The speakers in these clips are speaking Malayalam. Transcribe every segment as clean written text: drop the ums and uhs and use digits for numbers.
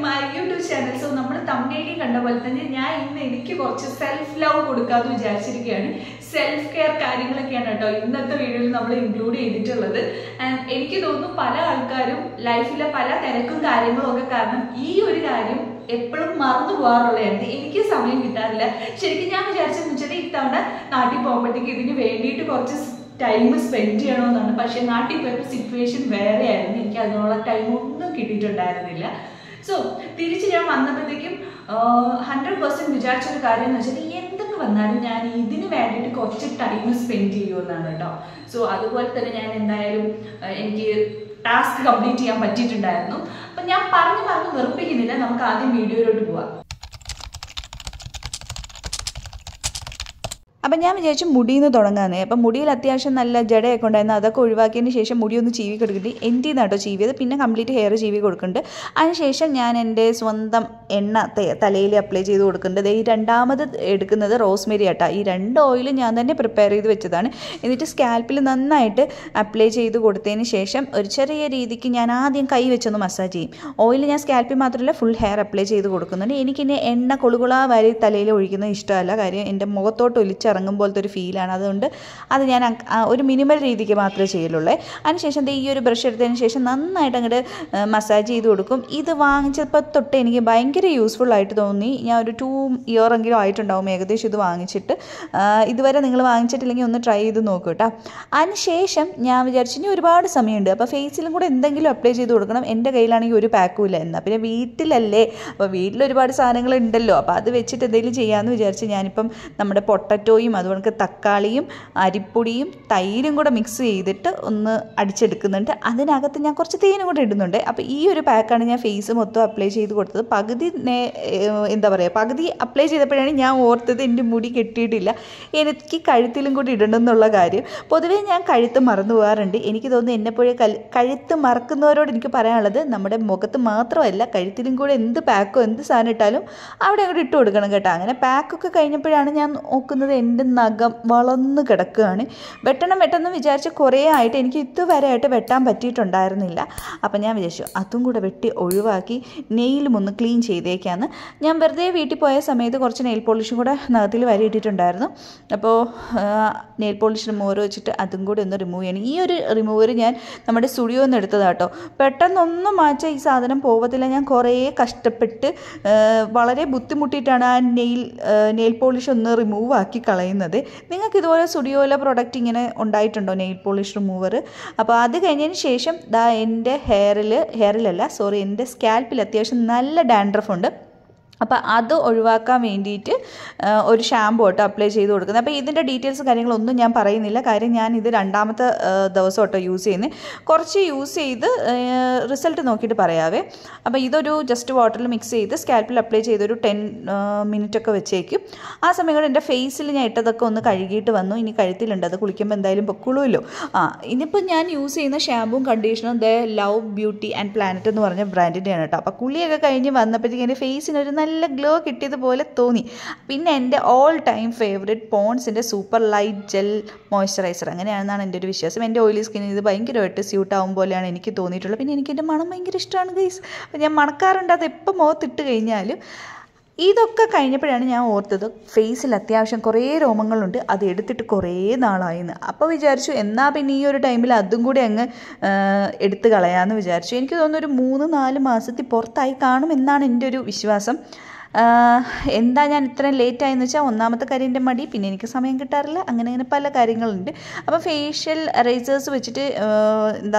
my YouTube channel. So, നമ്മൾ തമിഴിൽ കണ്ട പോലെ തന്നെ ഞാൻ ഇന്ന് എനിക്ക് കുറച്ച് സെൽഫ് ലവ് കൊടുക്കാമെന്ന് വിചാരിച്ചിരിക്കുകയാണ്. സെൽഫ് കെയർ കാര്യങ്ങളൊക്കെയാണ് കേട്ടോ ഇന്നത്തെ വീഡിയോയിൽ നമ്മൾ ഇൻക്ലൂഡ് ചെയ്തിട്ടുള്ളത്. ആൻഡ് എനിക്ക് തോന്നുന്നു പല ആൾക്കാരും ലൈഫിലെ പല തിരക്കും കാര്യങ്ങളും ഒക്കെ കാരണം ഈ ഒരു കാര്യം എപ്പോഴും മറന്നു പോകാറുള്ളതാണ്. എനിക്ക് സമയം കിട്ടാറില്ല. ശരിക്കും ഞാൻ വിചാരിച്ചെന്ന് വെച്ചാൽ ഇത്തവണ നാട്ടിൽ പോകുമ്പോഴത്തേക്ക് ഇതിന് വേണ്ടിയിട്ട് കുറച്ച് ടൈം സ്പെൻഡ് ചെയ്യണമെന്നാണ്. പക്ഷേ നാട്ടിൽ പോയപ്പോൾ സിറ്റുവേഷൻ വേറെ ആയിരുന്നു. എനിക്ക് അതിനുള്ള ടൈം ഒന്നും കിട്ടിയിട്ടുണ്ടായിരുന്നില്ല. സോ തിരിച്ച് ഞാൻ വന്നപ്പോഴത്തേക്കും 100% വിചാരിച്ചൊരു കാര്യം എന്ന് വെച്ചാൽ എന്തൊക്കെ വന്നാലും ഞാൻ ഇതിന് വേണ്ടിയിട്ട് കുറച്ച് ടൈം സ്പെൻഡ് ചെയ്യുമെന്നാണ് കേട്ടോ. സോ അതുപോലെ തന്നെ ഞാൻ എന്തായാലും എനിക്ക് ടാസ്ക് കംപ്ലീറ്റ് ചെയ്യാൻ പറ്റിയിട്ടുണ്ടായിരുന്നു. അപ്പം ഞാൻ പറഞ്ഞു വെറുപ്പിക്കുന്നില്ല. നമുക്ക് ആദ്യം വീഡിയോയിലോട്ട് പോവാം. അപ്പം ഞാൻ വിചാരിച്ചു മുടിയിൽ നിന്ന് തുടങ്ങാമെന്നേ. അപ്പം മുടിയിൽ അത്യാവശ്യം നല്ല ജടയൊക്കെ ഉണ്ടായിരുന്നു. അതൊക്കെ ഒഴിവാക്കിയതിന് ശേഷം മുടി ഒന്ന് ചീവി കൊടുക്കുന്നുണ്ട്. എൻ്റെ നാട്ടോ ചീവിയത്, പിന്നെ കംപ്ലീറ്റ് ഹെയർ ചീവി കൊടുക്കുന്നുണ്ട്. അതിനുശേഷം ഞാൻ എൻ്റെ സ്വന്തം എണ്ണ തലയിൽ അപ്ലൈ ചെയ്ത് കൊടുക്കുന്നുണ്ട്. ഈ രണ്ടാമത് എടുക്കുന്നത് റോസ്മേരി ആട്ടാ. ഈ 2 ഓയിലും ഞാൻ തന്നെ പ്രിപ്പയർ ചെയ്ത് വെച്ചതാണ്. എന്നിട്ട് സ്കാൽപ്പിൽ നന്നായിട്ട് അപ്ലൈ ചെയ്ത് കൊടുത്തതിന് ശേഷം ഒരു ചെറിയ രീതിക്ക് ഞാൻ ആദ്യം കൈ വെച്ചൊന്ന് മസാജ് ചെയ്യും. ഓയിൽ ഞാൻ സ്കാൽപ്പിൽ മാത്രമല്ല ഫുൾ ഹെയർ അപ്ലൈ ചെയ്ത് കൊടുക്കുന്നുണ്ട്. എനിക്കിനി എണ്ണ കൊളുകുളാ വരെ തലയിൽ ഒഴിക്കുന്നത് ഇഷ്ടമല്ല. കാര്യം എൻ്റെ മുഖത്തോട്ട് ഒലിച്ചിറങ്ങും പോലത്തെ ഒരു ഫീലാണ്. അതുകൊണ്ട് അത് ഞാൻ ഒരു മിനിമൽ രീതിക്ക് മാത്രമേ ചെയ്യുള്ളൂ. അതിനുശേഷം ഈ ഒരു ബ്രഷ് എടുത്തതിന് ശേഷം നന്നായിട്ട് അങ്ങോട്ട് മസാജ് ചെയ്ത് കൊടുക്കും. ഇത് വാങ്ങിച്ചപ്പോൾ തൊട്ട് എനിക്ക് ഭയങ്കര യൂസ്ഫുൾ ആയിട്ട് തോന്നി. ഞാൻ ഒരു 2 ഇയർ എങ്കിലും ആയിട്ടുണ്ടാവും ഏകദേശം ഇത് വാങ്ങിച്ചിട്ട്. ഇതുവരെ നിങ്ങൾ വാങ്ങിച്ചിട്ടില്ലെങ്കിൽ ഒന്ന് ട്രൈ ചെയ്ത് നോക്കൂ കേട്ടോ. അതിനുശേഷം ഞാൻ വിചാരിച്ചു ഇനി ഒരുപാട് സമയമുണ്ട്, അപ്പോൾ ഫേസിലും കൂടെ എന്തെങ്കിലും അപ്ലൈ ചെയ്ത് കൊടുക്കണം. എൻ്റെ കയ്യിലാണെങ്കിൽ ഒരു പാക്കും ഇല്ല. എന്നാൽ പിന്നെ വീട്ടിലല്ലേ, അപ്പോൾ വീട്ടിൽ ഒരുപാട് സാധനങ്ങളുണ്ടല്ലോ, അപ്പോൾ അത് വെച്ചിട്ട് എന്തെങ്കിലും ചെയ്യാമെന്ന് വിചാരിച്ച് ഞാനിപ്പം നമ്മുടെ പൊട്ടറ്റോയും അതുകൊണ്ട് തക്കാളിയും അരിപ്പൊടിയും തൈരും കൂടെ മിക്സ് ചെയ്തിട്ട് ഒന്ന് അടിച്ചെടുക്കുന്നുണ്ട്. അതിനകത്ത് ഞാൻ കുറച്ച് തേനും കൂടെ ഇടുന്നുണ്ട്. അപ്പോൾ ഈ ഒരു പാക്കാണ് ഞാൻ ഫേസ് മൊത്തം അപ്ലൈ ചെയ്ത് കൊടുത്തത്. പകുതി അപ്ലൈ ചെയ്തപ്പോഴാണ് ഞാൻ ഓർത്തത് എൻ്റെ മുടി കെട്ടിയിട്ടില്ല, എനിക്ക് കഴുത്തിലും കൂടി ഇടണമെന്നുള്ള കാര്യം. പൊതുവേ ഞാൻ കഴുത്ത് മറന്നു പോകാറുണ്ട്. എനിക്ക് തോന്നുന്നു എന്നെപ്പോഴേ കഴുത്ത് മറക്കുന്നവരോട് എനിക്ക് പറയാനുള്ളത് നമ്മുടെ മുഖത്ത് മാത്രമല്ല കഴുത്തിലും കൂടെ എന്ത് പാക്കോ എന്ത് സാധനം ഇട്ടാലും അവിടെ അങ്ങോട്ട് ഇട്ട് കൊടുക്കണം കേട്ടോ. അങ്ങനെ പാക്കൊക്കെ കഴിഞ്ഞപ്പോഴാണ് ഞാൻ നോക്കുന്നത് എൻ്റെ നഖം വളർന്ന് കിടക്കുകയാണ്. വെട്ടണം വിചാരിച്ച് കുറേ ആയിട്ട് എനിക്ക് ഇതുവരെ ആയിട്ട് വെട്ടാൻ പറ്റിയിട്ടുണ്ടായിരുന്നില്ല. അപ്പം ഞാൻ വിചാരിച്ചു അതും കൂടെ വെട്ടി ഒഴിവാക്കി നെയിലും ഒന്ന് ക്ലീൻ ചെയ്തേക്കാന്ന്. ഞാൻ വെറുതെ വീട്ടിൽ പോയ സമയത്ത് കുറച്ച് നെയിൽ പോളിഷും കൂടെ നഖത്തിൽ വരയിട്ടിട്ടുണ്ടായിരുന്നു. അപ്പോൾ നെയിൽ പോളിഷ് റിമൂവർ വെച്ചിട്ട് അതും കൂടെ ഒന്ന് റിമൂവ് ചെയ്യണം. ഈ ഒരു റിമൂവർ ഞാൻ നമ്മുടെ സ്റ്റുഡിയോയിൽ നിന്ന് എടുത്തതാട്ടോ. പെട്ടെന്നൊന്നും മാറ്റാൻ ഈ സാധനം പോകത്തില്ല. ഞാൻ കുറേ കഷ്ടപ്പെട്ട് വളരെ ബുദ്ധിമുട്ടിയിട്ടാണ് ആ നെയിൽ പോളിഷ് ഒന്ന് റിമൂവ് ആക്കി കളയുന്നത്. നിങ്ങൾക്ക് ഇതുപോലെ സ്റ്റുഡിയോയിലെ പ്രൊഡക്റ്റ് ഇങ്ങനെ ഉണ്ടായിട്ടുണ്ടോ, നെയിൽ പോളിഷ് റിമൂവർ? അപ്പോൾ അത് കഴിഞ്ഞതിന് ശേഷം എൻ്റെ എൻ്റെ സ്കാൽപ്പിൽ അത്യാവശ്യം നല്ല ഡാൻഡ്രഫ് ഉണ്ട്. അപ്പോൾ അത് ഒഴിവാക്കാൻ വേണ്ടിയിട്ട് ഒരു ഷാമ്പൂ ആട്ടോ അപ്ലൈ ചെയ്ത് കൊടുക്കുന്നത്. അപ്പോൾ ഇതിൻ്റെ ഡീറ്റെയിൽസ് കാര്യങ്ങളൊന്നും ഞാൻ പറയുന്നില്ല. കാര്യം ഞാൻ ഇത് 2ാമത്തെ ദിവസം കേട്ടോ യൂസ് ചെയ്യുന്നത്. കുറച്ച് യൂസ് ചെയ്ത് റിസൾട്ട് നോക്കിയിട്ട് പറയാവേ. അപ്പോൾ ഇതൊരു ജസ്റ്റ് വാട്ടറിൽ മിക്സ് ചെയ്ത് സ്കാൽപ്പിൽ അപ്ലൈ ചെയ്തൊരു 10 മിനിറ്റൊക്കെ വെച്ചേക്കും. ആ സമയം കൊണ്ട് എൻ്റെ ഫേസിൽ ഞാൻ ഇട്ടതൊക്കെ ഒന്ന് കഴുകിയിട്ട് വന്നു. ഇനി കഴുത്തിലുണ്ട്, അത് കുളിക്കുമ്പോൾ എന്തായാലും പൊക്കുള്ളൂല്ലോ. ഇനിയിപ്പോൾ ഞാൻ യൂസ് ചെയ്യുന്ന ഷാമ്പൂവും കണ്ടീഷണറും ലവ് ബ്യൂട്ടി ആൻഡ് പ്ലാനറ്റ് എന്ന് പറഞ്ഞ ബ്രാൻഡിൻ്റെയാണ് കേട്ടോ. അപ്പോൾ കുളിയൊക്കെ കഴിഞ്ഞ് വന്നപ്പോഴത്തേക്കും എൻ്റെ ഫേസിനൊരു നല്ല ഗ്ലോ കിട്ടിയതുപോലെ തോന്നി. പിന്നെ എൻ്റെ ഓൾ ടൈം ഫേവറേറ്റ് പോൺസിൻ്റെ സൂപ്പർ ലൈറ്റ് ജെൽ മോയ്സ്ചറൈസർ, അങ്ങനെയാണെന്നാണ് എൻ്റെ ഒരു വിശ്വാസം. എൻ്റെ ഓയിലി സ്കിന്നിന് ഇത് ഭയങ്കരമായിട്ട് സ്യൂട്ട് ആവും പോലെയാണ് എനിക്ക് തോന്നിയിട്ടുള്ളത്. പിന്നെ എനിക്ക് എൻ്റെ മണം ഭയങ്കര ഇഷ്ടമാണ് ഗൈസ്. അപ്പോൾ ഞാൻ മണക്കാറുണ്ട്, അത് എപ്പോൾ മുഖത്തിട്ട് കഴിഞ്ഞാലും. ഇതൊക്കെ കഴിഞ്ഞപ്പോഴാണ് ഞാൻ ഓർത്തത് ഫേസിൽ അത്യാവശ്യം കുറേ രോമങ്ങളുണ്ട്, അത് എടുത്തിട്ട് കുറേ നാളായിന്ന്. അപ്പോൾ വിചാരിച്ചു എന്നാൽ പിന്നെ ഈ ഒരു ടൈമിൽ അതും കൂടി അങ്ങ് എടുത്ത് കളയാമെന്ന് വിചാരിച്ചു. എനിക്ക് തോന്നുന്നു ഒരു 3-4 മാസത്തിൽ പുറത്തായി കാണും എന്നാണ് എൻ്റെ ഒരു വിശ്വാസം. എന്താ ഞാൻ ഇത്രയും ലേറ്റായെന്ന് വെച്ചാൽ ഒന്നാമത്തെ കാര്യം എൻ്റെ മടി, പിന്നെ എനിക്ക് സമയം കിട്ടാറില്ല, അങ്ങനെ പല കാര്യങ്ങളുണ്ട്. അപ്പോൾ ഫേഷ്യൽ എറേസേഴ്സ് വെച്ചിട്ട്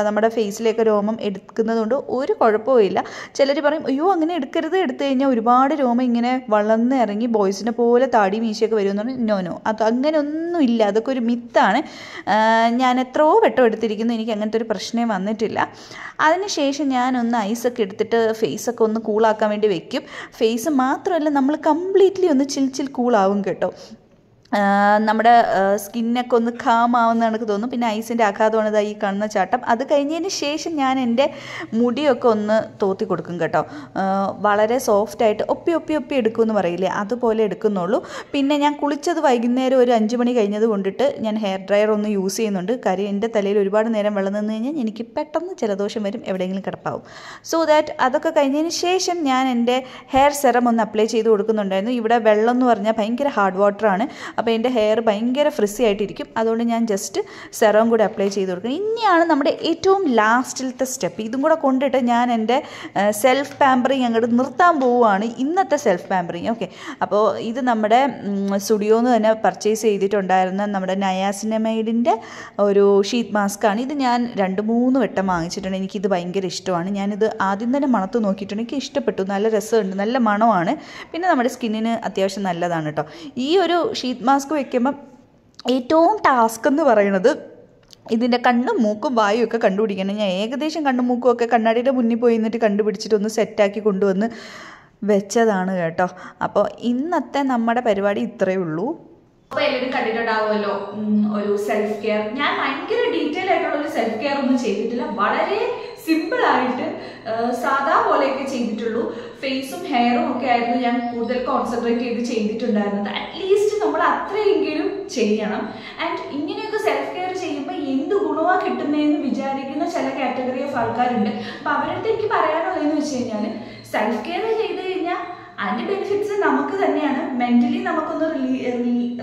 നമ്മുടെ ഫേസിലേക്ക് രോമം എടുക്കുന്നതുകൊണ്ട് ഒരു കുഴപ്പമില്ല. ചിലർ പറയും അയ്യോ അങ്ങനെ എടുക്കരുത്, എടുത്തു കഴിഞ്ഞാൽ ഒരുപാട് രോമം ഇങ്ങനെ വളർന്ന് ഇറങ്ങി ബോയ്സിനെ പോലെ താടി മീശയൊക്കെ വരുമെന്ന് പറഞ്ഞാൽ നോ, അത് അങ്ങനെയൊന്നുമില്ല, അതൊക്കെ ഒരു മിത്താണ്. ഞാൻ എത്രയോ വട്ടം എടുത്തിരിക്കുന്നു, എനിക്ക് അങ്ങനത്തെ ഒരു പ്രശ്നമേ വന്നിട്ടില്ല. അതിനുശേഷം ഞാനൊന്ന് ഐസൊക്കെ എടുത്തിട്ട് ഫേസൊക്കെ ഒന്ന് കൂളാക്കാൻ വേണ്ടി വെക്കും. ഫേസ് മാത്രമല്ല നമ്മൾ കംപ്ലീറ്റ്ലി ഒന്ന് ചിൽ കൂളാവും കേട്ടോ. നമ്മുടെ സ്കിന്നൊക്കെ ഒന്ന് കാമാവുന്ന എനിക്ക് തോന്നും. പിന്നെ ഐസിൻ്റെ ആഘാതമാണ് ഇതാ ഈ കാണുന്ന ചാട്ടം. അത് കഴിഞ്ഞതിന് ശേഷം ഞാൻ എൻ്റെ മുടിയൊക്കെ ഒന്ന് തോത്തി കൊടുക്കും കേട്ടോ. വളരെ സോഫ്റ്റായിട്ട് ഒപ്പി എടുക്കുമെന്ന് പറയില്ലേ, അതുപോലെ എടുക്കുന്നുള്ളൂ. പിന്നെ ഞാൻ കുളിച്ചത് വൈകുന്നേരം ഒരു 5 മണി കഴിഞ്ഞത് കൊണ്ടിട്ട് ഞാൻ ഹെയർ ഡ്രയർ ഒന്ന് യൂസ് ചെയ്യുന്നുണ്ട്. കാര്യം എൻ്റെ തലയിൽ ഒരുപാട് നേരം വെള്ളം നിന്ന് കഴിഞ്ഞാൽ എനിക്ക് പെട്ടെന്ന് ജലദോഷം വരും, എവിടെയെങ്കിലും കിടപ്പാവും. സോ ദാറ്റ് അതൊക്കെ കഴിഞ്ഞതിന് ശേഷം ഞാൻ എൻ്റെ ഹെയർ സെറം ഒന്ന് അപ്ലൈ ചെയ്ത് കൊടുക്കുന്നുണ്ടായിരുന്നു. ഇവിടെ വെള്ളം എന്ന് പറഞ്ഞാൽ ഭയങ്കര ഹാർഡ് വാട്ടറാണ്. അപ്പോൾ എൻ്റെ ഹെയർ ഭയങ്കര ഫ്രിസി ആയിട്ടിരിക്കും. അതുകൊണ്ട് ഞാൻ ജസ്റ്റ് സെറം കൂടെ അപ്ലൈ ചെയ്ത് കൊടുക്കണം. ഇനിയാണ് നമ്മുടെ ഏറ്റവും ലാസ്റ്റിലത്തെ സ്റ്റെപ്പ്. ഇതും കൂടെ കൊണ്ടിട്ട് ഞാൻ എൻ്റെ സെൽഫ് പാമ്പറിങ് അങ്ങോട്ട് നിർത്താൻ പോവുകയാണ്. ഇന്നത്തെ സെൽഫ് പാമ്പറിങ്. ഓക്കെ, അപ്പോൾ ഇത് നമ്മുടെ സ്റ്റുഡിയോന്ന് തന്നെ പർച്ചേസ് ചെയ്തിട്ടുണ്ടായിരുന്ന നമ്മുടെ നയാസിനമൈഡിൻ്റെ ഒരു ഷീറ്റ് മാസ്കാണ്. ഇത് ഞാൻ 2-3 വട്ടം വാങ്ങിച്ചിട്ടുണ്ട്. എനിക്കിത് ഭയങ്കര ഇഷ്ടമാണ്. ഞാനിത് ആദ്യം തന്നെ മണത്ത് നോക്കിയിട്ടുണ്ട്, എനിക്ക് ഇഷ്ടപ്പെട്ടു. നല്ല രസമുണ്ട്, നല്ല മണമാണ്. പിന്നെ നമ്മുടെ സ്കിന്നിന് അത്യാവശ്യം നല്ലതാണ് കേട്ടോ. ഈ ഒരു ഷീറ്റ് മാസ്ക് വയ്ക്കുമ്പം ഏറ്റവും ടാസ്ക് എന്ന് പറയുന്നത് ഇതിൻ്റെ കണ്ണും മൂക്കും വായും ഒക്കെ കണ്ടുപിടിക്കണം. ഞാൻ ഏകദേശം കണ്ണും മൂക്കും ഒക്കെ കണ്ണാടിയുടെ മുന്നിൽ പോയി നിന്നിട്ട് കണ്ടുപിടിച്ചിട്ട് ഒന്ന് സെറ്റാക്കി കൊണ്ടുവന്ന് വെച്ചതാണ് കേട്ടോ. അപ്പോൾ ഇന്നത്തെ നമ്മുടെ പരിപാടി ഇത്രയേ ഉള്ളൂ. അപ്പോൾ എല്ലാവരും കണ്ടിട്ടുണ്ടാവുമല്ലോ ഒരു സെൽഫ് കെയർ. ഞാൻ ഭയങ്കര ഡീറ്റെയിൽ ആയിട്ടുള്ള ഒരു സെൽഫ് കെയർ ഒന്നും ചെയ്തിട്ടില്ല. വളരെ സിമ്പിൾ ആയിട്ട് സാധാ പോലെയൊക്കെ ചെയ്തിട്ടുള്ളൂ. ഫേസും ഹെയറും ഒക്കെ ആയിരുന്നു ഞാൻ കൂടുതൽ കോൺസെൻട്രേറ്റ് ചെയ്ത് ചെയ്തിട്ടുണ്ടായിരുന്നത്. അറ്റ്ലീസ്റ്റ് നമ്മൾ അത്രയെങ്കിലും ചെയ്യണം. ആൻഡ് ഇങ്ങനെയൊക്കെ സെൽഫ് കെയർ ചെയ്യുമ്പോൾ എന്ത് ഗുണമാണ് കിട്ടുന്നതെന്ന് വിചാരിക്കുന്ന ചില കാറ്റഗറി ഓഫ് ആൾക്കാരുണ്ട്. അപ്പോൾ അവരുടെ എനിക്ക് പറയാനുള്ളതെന്ന് വെച്ച് കഴിഞ്ഞാൽ സെൽഫ് കെയർ ചെയ്ത് കഴിഞ്ഞാൽ അതിൻ്റെ ബെനിഫിറ്റ്സ് നമുക്ക് തന്നെയാണ്. മെൻ്റലി നമുക്കൊന്ന്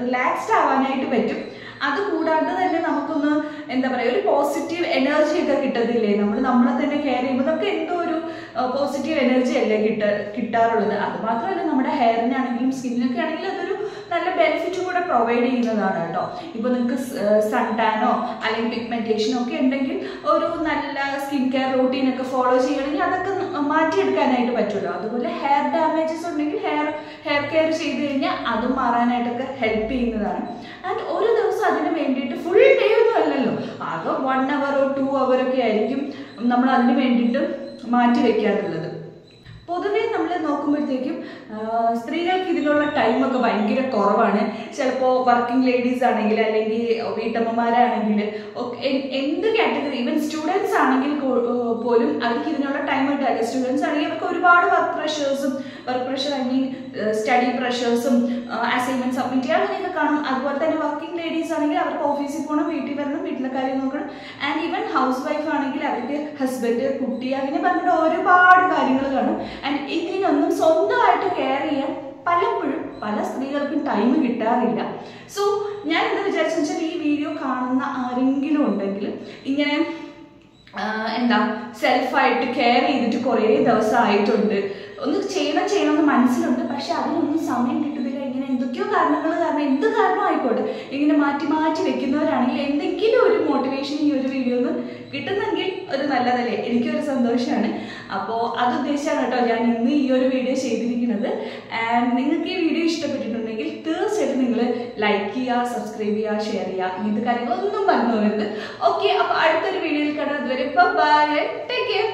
റിലാക്സ്ഡ് ആവാനായിട്ട് പറ്റും. അതുകൂടാണ്ട് തന്നെ നമുക്കൊന്ന് എന്താ പറയുക, ഒരു പോസിറ്റീവ് എനർജി ഒക്കെ കിട്ടത്തില്ലേ. നമ്മളെ തന്നെ കെയർ ചെയ്യുമ്പോൾ നമുക്ക് എന്തോ ഒരു പോസിറ്റീവ് എനർജി അല്ലേ കിട്ടാറുള്ളത്. അതുമാത്രമല്ല നമ്മുടെ ഹെയറിനാണെങ്കിലും സ്കിന്നിനൊക്കെ ആണെങ്കിലും അതൊരു നല്ല ബെനിഫിറ്റും കൂടെ പ്രൊവൈഡ് ചെയ്യുന്നതാണ് കേട്ടോ. ഇപ്പോൾ നിങ്ങൾക്ക് സൺ ടാനോ അല്ലെങ്കിൽ പിഗ്മെന്റേഷനോ ഒക്കെ ഉണ്ടെങ്കിൽ ഒരു നല്ല സ്കിൻ കെയർ റൂട്ടീനൊക്കെ ഫോളോ ചെയ്യണമെങ്കിൽ അതൊക്കെ മാറ്റിയെടുക്കാനായിട്ട് പറ്റുമല്ലോ. അതുപോലെ ഹെയർ ഡാമേജസ് ഉണ്ടെങ്കിൽ ഹെയർ കെയർ ചെയ്ത് കഴിഞ്ഞാൽ അതും മാറാനായിട്ടൊക്കെ ഹെൽപ്പ് ചെയ്യുന്നതാണ്. ആൻഡ് ഒരു ദിവസം അതിന് വേണ്ടിയിട്ട് ഫുൾ ഡേ ഒന്നും അല്ലല്ലോ, ആകെ 1 hour 2 hour ഒക്കെ ആയിരിക്കും നമ്മൾ അതിന് വേണ്ടിയിട്ട് മാറ്റി വെക്കാറുള്ളത്. പൊതുവേ നമ്മൾ നോക്കുമ്പോഴത്തേക്കും സ്ത്രീകൾക്ക് ഇതിനുള്ള ടൈമൊക്കെ ഭയങ്കര കുറവാണ്. ചിലപ്പോൾ വർക്കിംഗ് ലേഡീസ് ആണെങ്കിൽ അല്ലെങ്കിൽ വീട്ടമ്മമാരാണെങ്കിൽ എന്ത് കാറ്റഗറി, ഈവൻ സ്റ്റുഡൻസ് ആണെങ്കിൽ പോലും അവർക്ക് ഇതിനുള്ള ടൈം കിട്ടാറില്ല. സ്റ്റുഡൻസ് ആണെങ്കിൽ അവർക്ക് ഒരുപാട് work pressure I mean study പ്രഷേഴ്സും അസൈൻമെന്റ് സബ്മിറ്റ് ചെയ്യാൻ അങ്ങനെയൊക്കെ കാണും. അതുപോലെ തന്നെ വർക്കിംഗ് ലേഡീസ് ആണെങ്കിൽ അവർക്ക് ഓഫീസിൽ പോകണം, വീട്ടിൽ വരണം, വീട്ടിലെ കാര്യം നോക്കണം. ആൻഡ് ഈവൻ ഹൗസ് വൈഫ് ആണെങ്കിൽ അവർക്ക് ഹസ്ബൻഡ്, കുട്ടി അങ്ങനെ പറഞ്ഞിട്ട് ഒരുപാട് കാര്യങ്ങൾ കാണും. ആൻഡ് ഇതിനൊന്നും സ്വന്തമായിട്ട് കെയർ ചെയ്യാൻ പലപ്പോഴും പല സ്ത്രീകൾക്കും ടൈം കിട്ടാറില്ല. സോ ഞാൻ എന്താ വിചാരിച്ചു വെച്ചാൽ ഈ വീഡിയോ കാണുന്ന ആരെങ്കിലും ഉണ്ടെങ്കിൽ ഇങ്ങനെ എന്താ സെൽഫായിട്ട് കെയർ ചെയ്തിട്ട് കുറേ ദിവസം ആയിട്ടുണ്ട്, ഒന്ന് ചെയ്യണമെന്ന് മനസ്സിലുണ്ട്, പക്ഷെ അതിനൊന്നും സമയം കിട്ടുന്നില്ല, ഇങ്ങനെ എന്തൊക്കെയോ കാരണങ്ങൾ കാരണം എന്ത് കാരണം ആയിക്കോട്ടെ ഇങ്ങനെ മാറ്റി വെക്കുന്നവരാണെങ്കിൽ എന്തെങ്കിലും ഒരു മോട്ടിവേഷൻ ഈ ഒരു വീഡിയോ ഒന്ന് കിട്ടുന്നെങ്കിൽ ഒരു നല്ലതല്ലേ, എനിക്കൊരു സന്തോഷമാണ്. അപ്പോൾ അത് ഉദ്ദേശിച്ചാണ് കേട്ടോ ഞാൻ ഇന്ന് ഈ ഒരു വീഡിയോ ചെയ്തിരിക്കുന്നത്. ആൻഡ് നിങ്ങൾക്ക് ഈ വീഡിയോ ഇഷ്ടപ്പെട്ടിട്ടുണ്ടെങ്കിൽ തീർച്ചയായിട്ടും നിങ്ങൾ ലൈക്ക് ചെയ്യുക, സബ്സ്ക്രൈബ് ചെയ്യുക, ഷെയർ ചെയ്യുക, ഇങ്ങനത്തെ കാര്യങ്ങളൊന്നും മറന്നു പോകരുത്. ഓക്കെ, അപ്പോൾ അടുത്തൊരു വീഡിയോയിൽ കാണാം. അതുവരെ ബൈ, ടേക്ക് കെയർ.